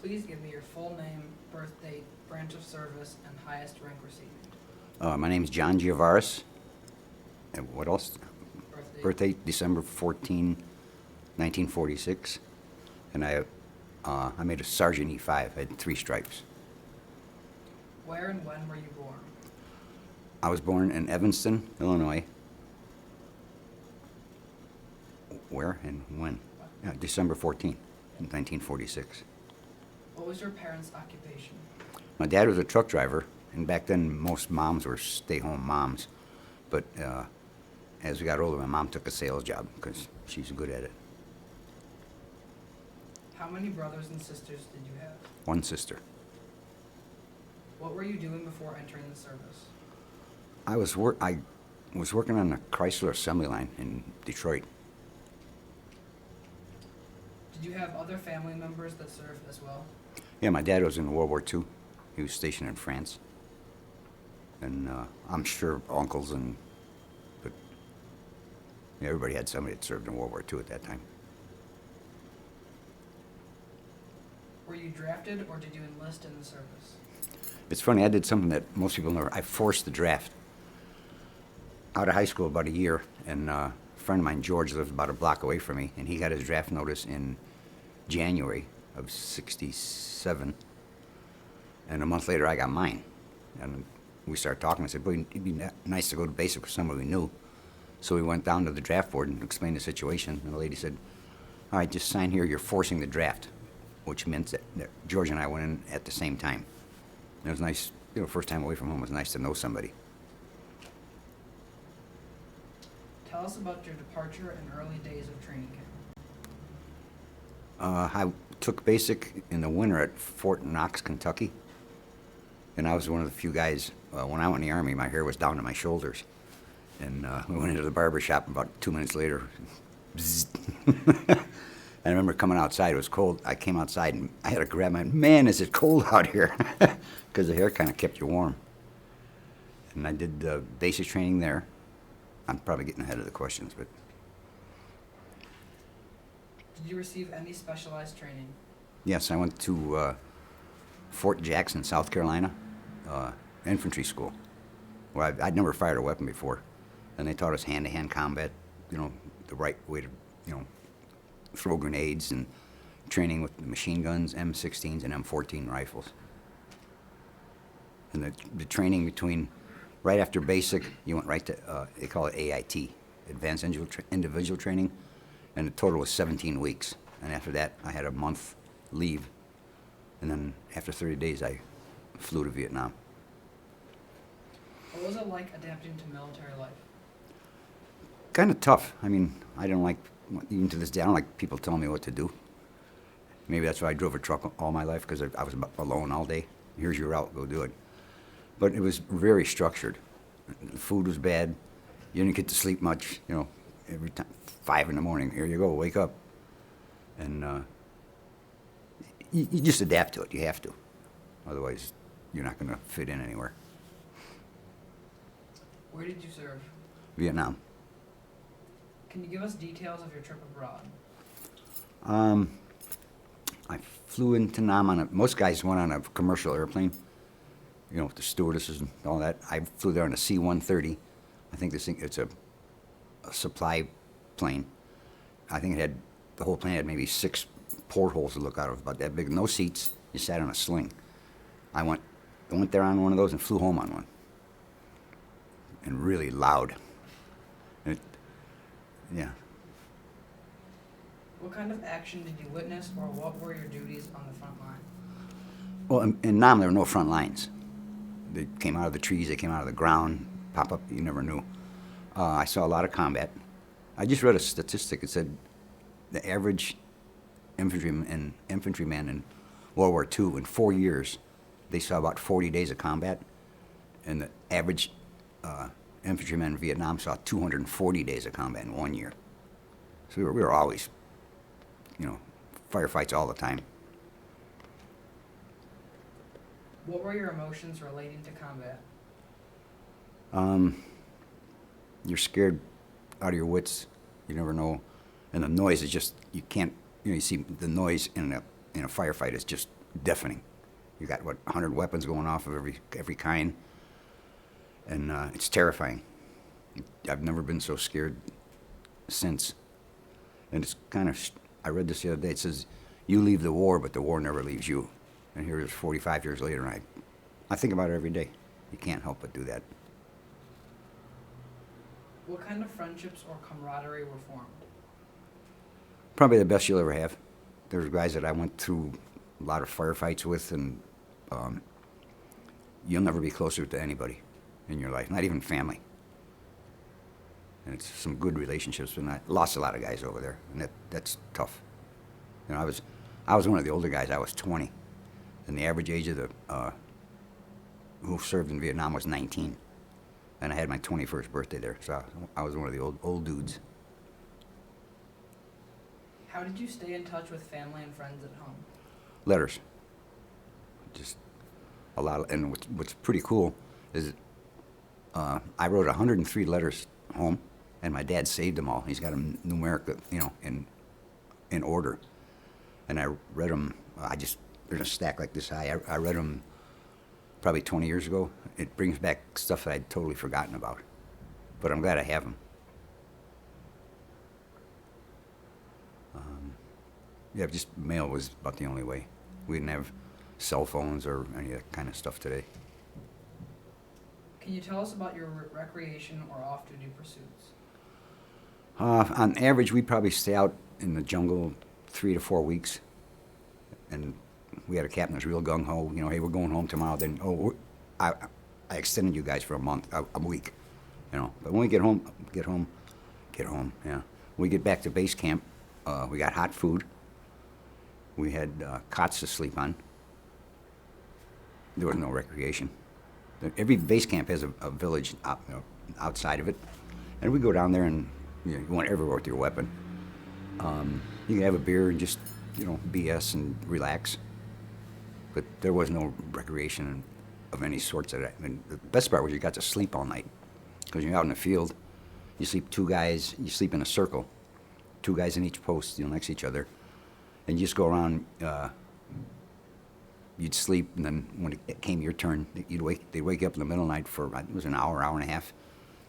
Please give me your full name, birth date, branch of service, and highest rank received. My name's John Geavaras. And what else? Birth date. Birthday, December 14, 1946. And I made a Sargent E5. I had 3 stripes. Where and when were you born? I was born in Evanston, Illinois. Where and when? Yeah, December 14, 1946. What was your parents' occupation? My dad was a truck driver, and back then most moms were stay-home moms. But as we got older, my mom took a sales job because she's good at it. How many brothers and sisters did you have? 1 sister. What were you doing before entering the service? I was working on the Chrysler assembly line in Detroit. Did you have other family members that served as well? Yeah, my dad was in World War II. He was stationed in France. And I'm sure uncles but yeah, everybody had somebody that served in World War II at that time. Were you drafted or did you enlist in the service? It's funny, I did something that most people never. I forced the draft. Out of high school about a year, and a friend of mine, George, lived about a block away from me, and he got his draft notice in January of '67. And a month later, I got mine. And we started talking. I said, boy, it'd be nice to go to basic with somebody we knew. So we went down to the draft board and explained the situation. And the lady said, all right, just sign here. You're forcing the draft, which meant that George and I went in at the same time. And it was nice. First time away from home, it was nice to know somebody. Tell us about your departure and early days of training camp. I took basic in the winter at Fort Knox, Kentucky. And I was one of the few guys, when I went in the Army, my hair was down to my shoulders. And we went into the barber shop, and about 2 minutes later, bzzz. I remember coming outside, it was cold. I came outside, and I had to grab man, is it cold out here? Because the hair kind of kept you warm. And I did basic training there. I'm probably getting ahead of the questions, but... Did you receive any specialized training? Yes, I went to Fort Jackson, South Carolina, infantry school, where I'd never fired a weapon before. And they taught us hand-to-hand combat, the right way to, throw grenades, and training with machine guns, M16s, and M14 rifles. And the training between, right after basic, you went right to, they call it AIT, Advanced Individual Training, and the total was 17 weeks. And after that, I had a month leave. And then after 30 days, I flew to Vietnam. What was it like adapting to military life? Kind of tough. I mean, I don't like, even to this day, I don't like people telling me what to do. Maybe that's why I drove a truck all my life, because I was alone all day. Here's your route, go do it. But it was very structured. The food was bad. You didn't get to sleep much, every time. 5 in the morning, here you go, wake up. And you just adapt to it, you have to. Otherwise, you're not going to fit in anywhere. Where did you serve? Vietnam. Can you give us details of your trip abroad? I flew into Nam most guys went on a commercial airplane, with the stewardesses and all that. I flew there on a C-130. I think it's a supply plane. I think the whole plane had maybe 6 portholes to look out of, about that big. No seats. You sat on a sling. I went there on one of those and flew home on one. And really loud. Yeah. What kind of action did you witness, or what were your duties on the front line? Well, in Nam, there were no front lines. They came out of the trees, they came out of the ground, pop up, you never knew. I saw a lot of combat. I just read a statistic. It said the average infantryman in World War II, in 4 years, they saw about 40 days of combat. And the average infantryman in Vietnam saw 240 days of combat in 1 year. So we were always, firefights all the time. What were your emotions relating to combat? You're scared out of your wits. You never know. And the noise is just, you can't, you see the noise in a firefight is just deafening. You got, what, 100 weapons going off of every kind, and it's terrifying. I've never been so scared since. And it's kind of, I read this the other day, it says, you leave the war, but the war never leaves you. And here it is 45 years later, and I think about it every day. You can't help but do that. What kind of friendships or camaraderie were formed? Probably the best you'll ever have. There's guys that I went through a lot of firefights with, and you'll never be closer to anybody in your life, not even family. And it's some good relationships, and I lost a lot of guys over there, and that's tough. You know, I was one of the older guys. I was 20, and the average age of the who served in Vietnam was 19, and I had my 21st birthday there, so I was one of the old dudes. How did you stay in touch with family and friends at home? Letters. Just a lot of, and what's pretty cool is I wrote 103 letters home, and my dad saved them all. He's got them numeric, you know, in order. And I read them, there's a stack like this high. I read them probably 20 years ago. It brings back stuff that I'd totally forgotten about. But I'm glad I have them. Yeah, just mail was about the only way. We didn't have cell phones or any of that kind of stuff today. Can you tell us about your recreation or off-duty pursuits? On average, we'd probably stay out in the jungle 3 to 4 weeks. And we had a captain that was real gung-ho. You know, hey, we're going home tomorrow. Then, I extended you guys for a month, a week. You know, but when we get home, yeah. When we get back to base camp, we got hot food. We had cots to sleep on. There was no recreation. Every base camp has a village outside of it. And we go down there and you went everywhere with your weapon. You can have a beer and just, BS and relax. But there was no recreation of any sorts of that. And the best part was you got to sleep all night. Because you're out in the field, you sleep you sleep in a circle. 2 guys in each post, next to each other. And you just go around, you'd sleep, and then when it came your turn, they'd wake you up in the middle of the night for, it was an hour and a half,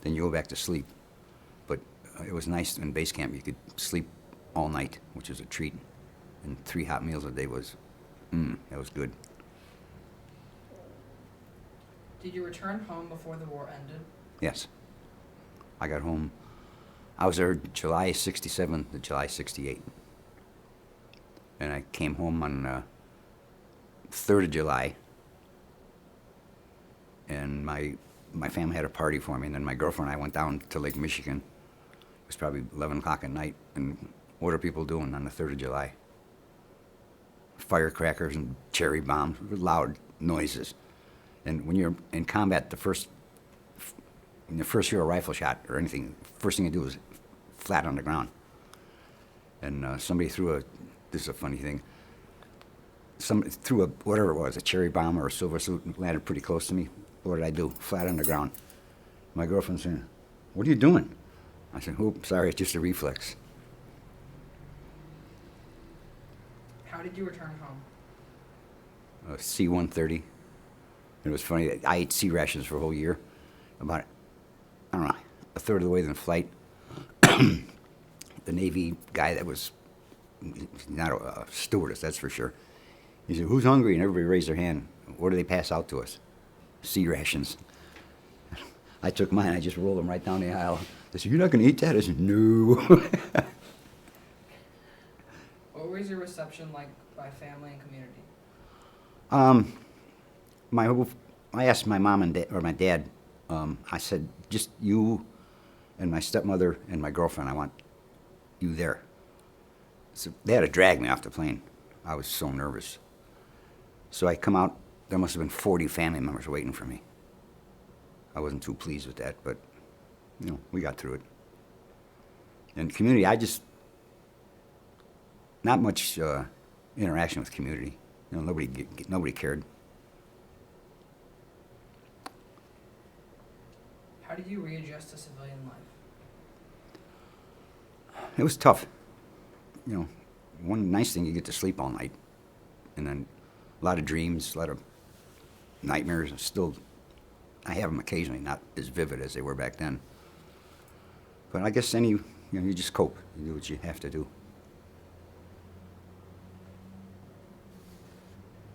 then you go back to sleep. But it was nice in base camp, you could sleep all night, which was a treat. And 3 hot meals a day was, that was good. Did you return home before the war ended? Yes. I got home, I was there July 67 to July 68. And I came home on 3rd of July, and my family had a party for me, and then my girlfriend and I went down to Lake Michigan. It was probably 11 o'clock at night, and what are people doing on the 3rd of July? Firecrackers and cherry bombs, loud noises. And when you're in combat, when you first hear a rifle shot or anything, first thing you do is flat on the ground. And somebody this is a funny thing. Somebody threw whatever it was, a cherry bomb or a silver salute, landed pretty close to me. What did I do? Flat on the ground. My girlfriend saying, "What are you doing?" I said, "Oops, sorry, it's just a reflex." How did you return home? C-130. It was funny. I ate C rations for a whole year. About, I don't know, a third of the way in the flight. The Navy guy that was not a stewardess, that's for sure. He said, "Who's hungry?" And everybody raised their hand. What do they pass out to us? C rations. I took mine. I just rolled them right down the aisle. They said, "You're not going to eat that?" I said, "No." What was your reception like by family and community? I asked my mom and my dad. I said, "Just you and my stepmother and my girlfriend. I want you there." So they had to drag me off the plane. I was so nervous. So I come out, there must have been 40 family members waiting for me. I wasn't too pleased with that, but, we got through it. And community, not much interaction with community. Nobody cared. How did you readjust to civilian life? It was tough. One nice thing, you get to sleep all night. And then A lot of dreams, a lot of nightmares. I have them occasionally, not as vivid as they were back then. But I guess you just cope. You do what you have to do.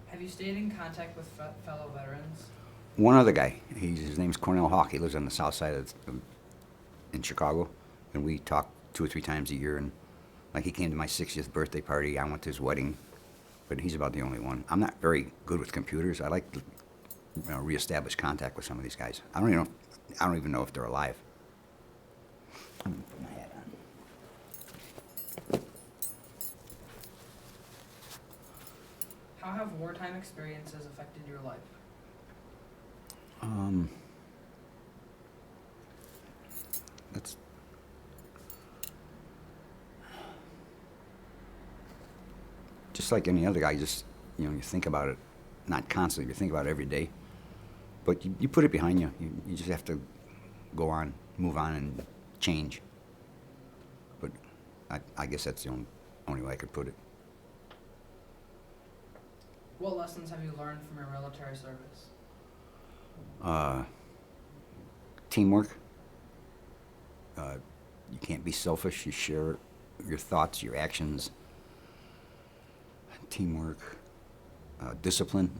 Have you stayed in contact with fellow veterans? One other guy, his name's Cornell Hawk. He lives on the south side in Chicago, and we talk 2 or 3 times a year. And like he came to my 60th birthday party, I went to his wedding, but he's about the only one. I'm not very good with computers. I like to reestablish contact with some of these guys. I don't even know if they're alive. I'm gonna put my hat on. How have wartime experiences affected your life? That's just like any other guy. You think about it, not constantly. You think about it every day, but you put it behind you. You just have to go on, move on, and change. But I guess that's the only way I could put it. What lessons have you learned from your military service? Teamwork. You can't be selfish. You share your thoughts, your actions. Teamwork. Discipline.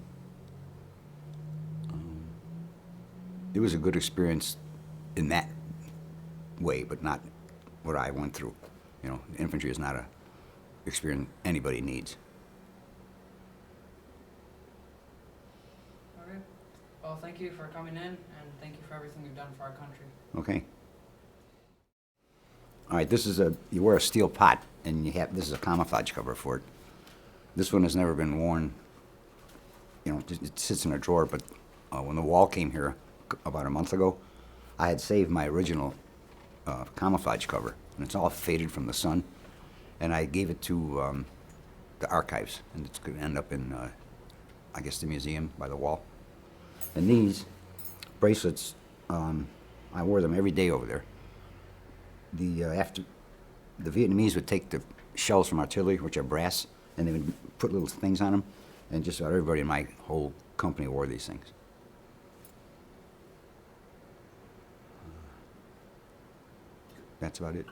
It was a good experience in that way, but not what I went through. Infantry is not a experience anybody needs. Okay. Well, thank you for coming in, and thank you for everything you've done for our country. Okay. All right, you wear a steel pot, and this is a camouflage cover for it. This one has never been worn. It sits in a drawer, but when the wall came here about a month ago, I had saved my original camouflage cover, and it's all faded from the sun, and I gave it to the archives, and it's going to end up in, I guess, the museum by the wall. And these bracelets, I wore them every day over there. After the Vietnamese would take the shells from artillery, which are brass, and they would put little things on them, and just about everybody in my whole company wore these things. That's about it.